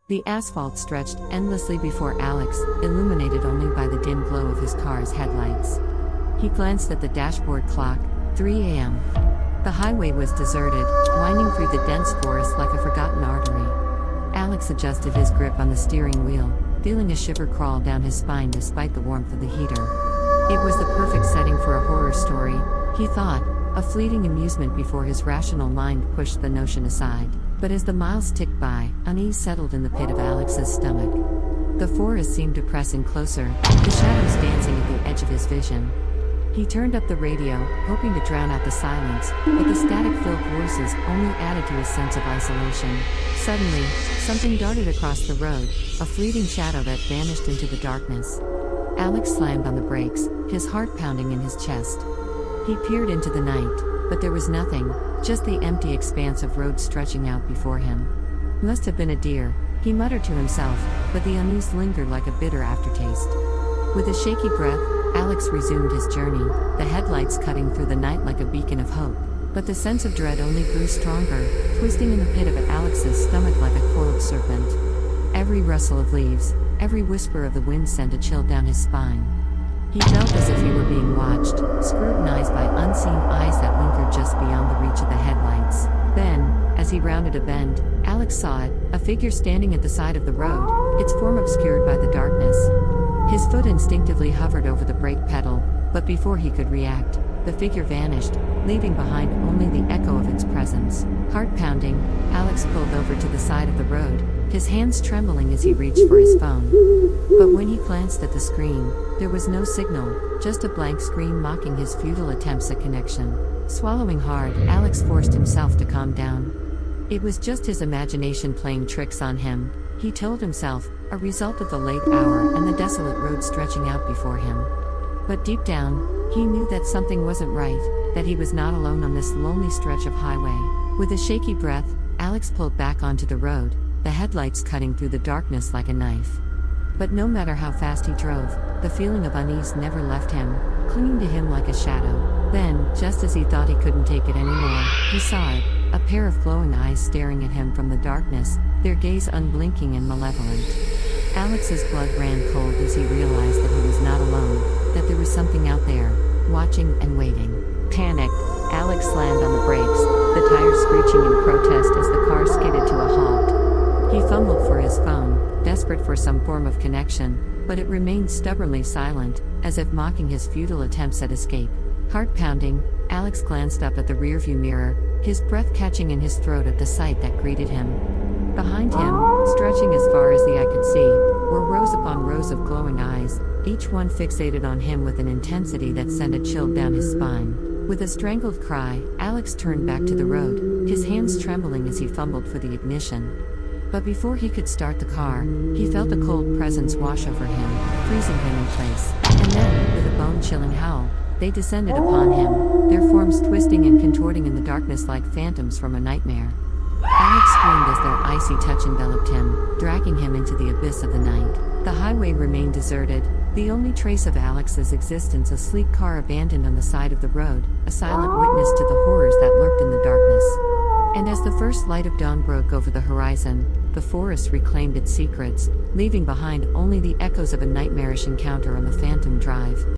The asphalt stretched endlessly before Alex, illuminated only by the dim glow of his car's headlights. He glanced at the dashboard clock, 3 a.m. The highway was deserted, winding through the dense forest like a forgotten artery. Alex adjusted his grip on the steering wheel, feeling a shiver crawl down his spine despite the warmth of the heater. It was the perfect setting for a horror story, he thought, a fleeting amusement before his rational mind pushed the notion aside. But as the miles ticked by, unease settled in the pit of Alex's stomach. The forest seemed to press in closer, the shadows dancing at the edge of his vision. He turned up the radio, hoping to drown out the silence, but the static-filled voices only added to his sense of isolation. Suddenly, something darted across the road, a fleeting shadow that vanished into the darkness. Alex slammed on the brakes, his heart pounding in his chest. He peered into the night, but there was nothing, just the empty expanse of road stretching out before him. Must have been a deer, he muttered to himself, but the unease lingered like a bitter aftertaste. With a shaky breath, Alex resumed his journey, the headlights cutting through the night like a beacon of hope. But the sense of dread only grew stronger, twisting in the pit of Alex's stomach like a coiled serpent. Every rustle of leaves, every whisper of the wind sent a chill down his spine. He felt as if he were being watched, scrutinized by unseen eyes that lingered just beyond the reach of the headlights. Then, as he rounded a bend, Alex saw it, a figure standing at the side of the road, its form obscured by the darkness. His foot instinctively hovered over the brake pedal, but before he could react, the figure vanished, leaving behind only the echo of its presence. Heart pounding, Alex pulled over to the side of the road, his hands trembling as he reached for his phone. But when he glanced at the screen, there was no signal, just a blank screen mocking his futile attempts at connection. Swallowing hard, Alex forced himself to calm down. It was just his imagination playing tricks on him, he told himself, a result of the late hour and the desolate road stretching out before him. But deep down, he knew that something wasn't right, that he was not alone on this lonely stretch of highway. With a shaky breath, Alex pulled back onto the road, the headlights cutting through the darkness like a knife. But no matter how fast he drove, the feeling of unease never left him, clinging to him like a shadow. Then, just as he thought he couldn't take it anymore, he saw it, a pair of glowing eyes staring at him from the darkness, their gaze unblinking and malevolent. Alex's blood ran cold as he realized that he was not alone, that there was something out there, watching and waiting. Panicked, Alex slammed on the brakes, the tires screeching in protest as the car skidded to a halt. He fumbled for his phone, desperate for some form of connection, but it remained stubbornly silent, as if mocking his futile attempts at escape. Heart pounding, Alex glanced up at the rearview mirror, his breath catching in his throat at the sight that greeted him. Behind him, stretching as far as the eye could see, were rows upon rows of glowing eyes, each one fixated on him with an intensity that sent a chill down his spine. With a strangled cry, Alex turned back to the road, his hands trembling as he fumbled for the ignition. But before he could start the car, he felt a cold presence wash over him, freezing him in place. And then, with a bone-chilling howl, they descended upon him, their forms twisting and contorting in the darkness like phantoms from a nightmare. Alex screamed as their icy touch enveloped him, dragging him into the abyss of the night. The highway remained deserted, the only trace of Alex's existence a sleek car abandoned on the side of the road, a silent witness to the horrors that lurked in the darkness. And as the first light of dawn broke over the horizon, the forest reclaimed its secrets, leaving behind only the echoes of a nightmarish encounter on the Phantom Drive.